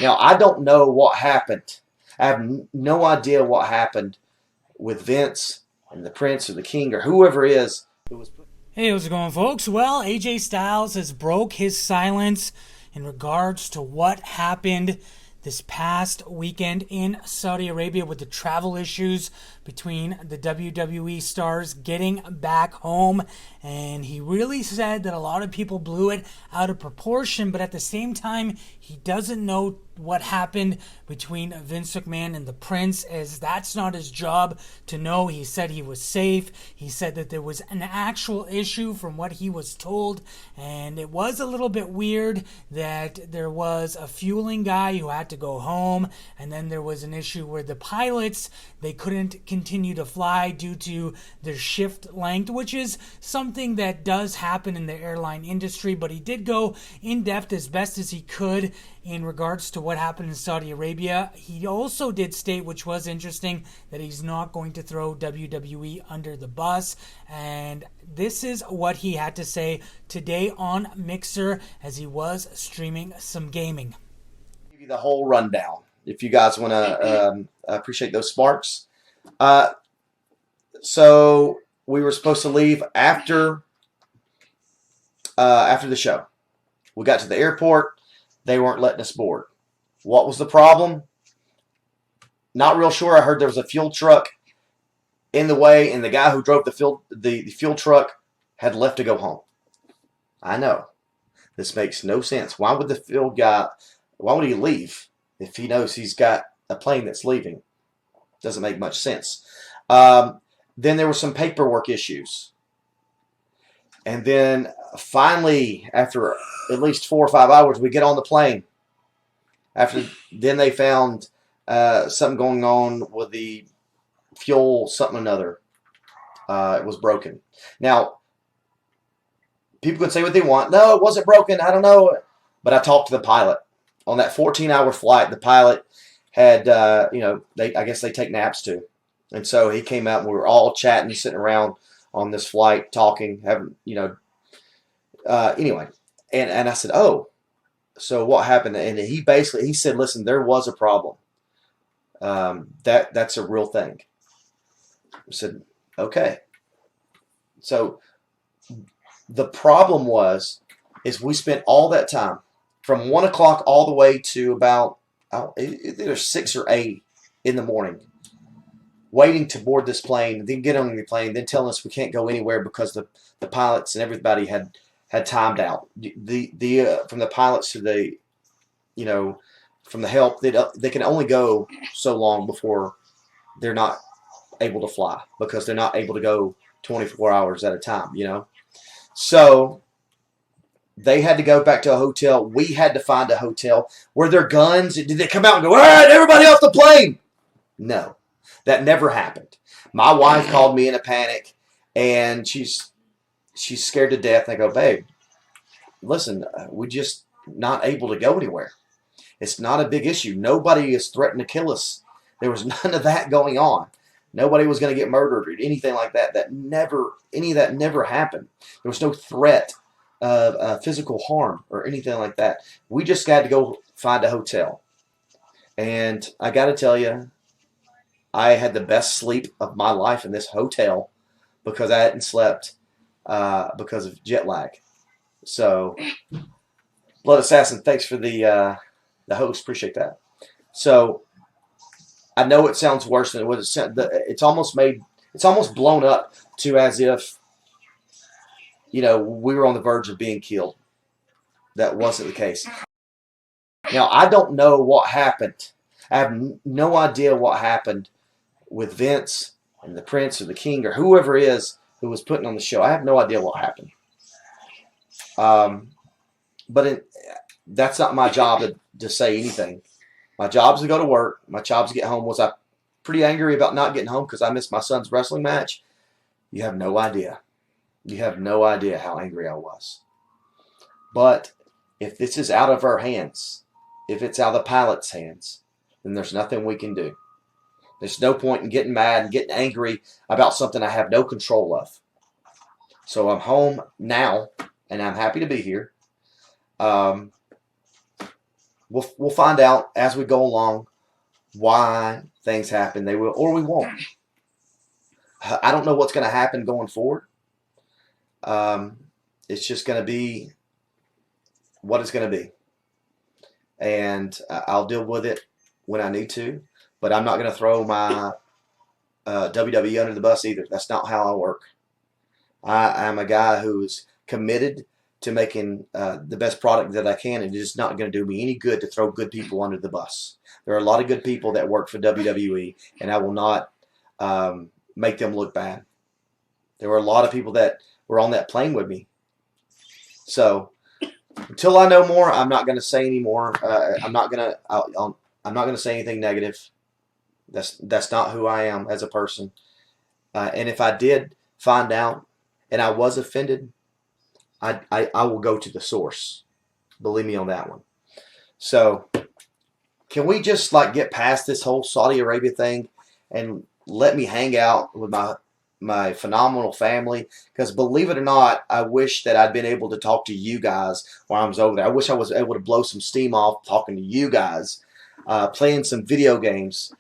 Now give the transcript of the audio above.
Now, I don't know what happened. I have no idea what happened with Vince and the Prince or the King or whoever it is who was put. Hey, how's it going, folks? Well, AJ Styles has broke his silence in regards to what happened this past weekend in Saudi Arabia with the travel issues between the WWE stars getting back home. And he really said that a lot of people blew it out of proportion, but at the same time, he doesn't know what happened between Vince McMahon and the Prince, as that's not his job to know. He said he was safe. He said that there was an actual issue from what he was told, and it was a little bit weird that there was a fueling guy who had to go home, and then there was an issue where the pilots, they couldn't continue to fly due to their shift length, which is something that does happen in the airline industry. But he did go in depth as best as he could in regards to what happened in Saudi Arabia. He also did state, which was interesting, that he's not going to throw WWE under the bus. And this is what he had to say today on Mixer as he was streaming some gaming. Give you the whole rundown if you guys want to appreciate those sparks. So we were supposed to leave after the show. We got to the airport. They weren't letting us board. What was the problem? Not real sure. I heard there was a fuel truck in the way, and the guy who drove the fuel truck had left to go home. I know. This makes no sense. Why would the fuel guy, why would he leave if he knows he's got a plane that's leaving? Doesn't make much sense. Then there were some paperwork issues. And then finally, after at least 4 or 5 hours, we get on the plane. Then they found something going on with the fuel, something or another. It was broken. Now, people can say what they want. No, it wasn't broken. I don't know. But I talked to the pilot. On that 14-hour flight, the pilot had, I guess they take naps too. And so he came out and we were all chatting, sitting around on this flight, talking, having, anyway. And I said, oh, so what happened? And he said, listen, there was a problem. That's a real thing. I said, okay. So the problem is we spent all that time from 1 o'clock all the way to about either 6 or 8 in the morning, waiting to board this plane, then get on the plane, then telling us we can't go anywhere because the pilots and everybody had timed out. From the pilots to from the help, they can only go so long before they're not able to fly because they're not able to go 24 hours at a time, So they had to go back to a hotel. We had to find a hotel. Were there guns? Did they come out and go, all right, everybody off the plane? No, that never happened. My wife called me in a panic, and she's scared to death. I go, babe, listen, we're just not able to go anywhere. It's not a big issue. Nobody is threatening to kill us. There was none of that going on. Nobody was going to get murdered or anything like that. Any of that never happened. There was no threat of physical harm or anything like that. We just got to go find a hotel. And I got to tell you, I had the best sleep of my life in this hotel because I hadn't slept because of jet lag. So, Blood Assassin, thanks for the host. Appreciate that. So, I know it sounds worse than it was. It's almost blown up to as if, we were on the verge of being killed. That wasn't the case. Now, I don't know what happened. I have no idea what happened with Vince and the Prince or the King or whoever it is who was putting on the show. I have no idea what happened. That's not my job to say anything. My job is to go to work. My job is to get home. Was I pretty angry about not getting home because I missed my son's wrestling match? You have no idea. You have no idea how angry I was. But if this is out of our hands, if it's out of the pilot's hands, then there's nothing we can do. There's no point in getting mad and getting angry about something I have no control of. So I'm home now, and I'm happy to be here. we'll find out as we go along why things happen. They will, or we won't. I don't know what's going to happen going forward. Um, it's just going to be what it's going to be, and I'll deal with it when I need to. But I'm not going to throw my WWE under the bus either. That's not how I work. I'm a guy who is committed to making the best product that I can, and it's not going to do me any good to throw good people under the bus. There are a lot of good people that work for WWE, and I will not make them look bad. There were a lot of people that were on that plane with me. So until I know more, I'm not going to say any more. I'm not going to say anything negative. That's not who I am as a person. And if I did find out and I was offended, I will go to the source. Believe me on that one. So can we just like get past this whole Saudi Arabia thing and let me hang out with my phenomenal family? Because believe it or not, I wish that I'd been able to talk to you guys while I was over there. I wish I was able to blow some steam off talking to you guys, playing some video games.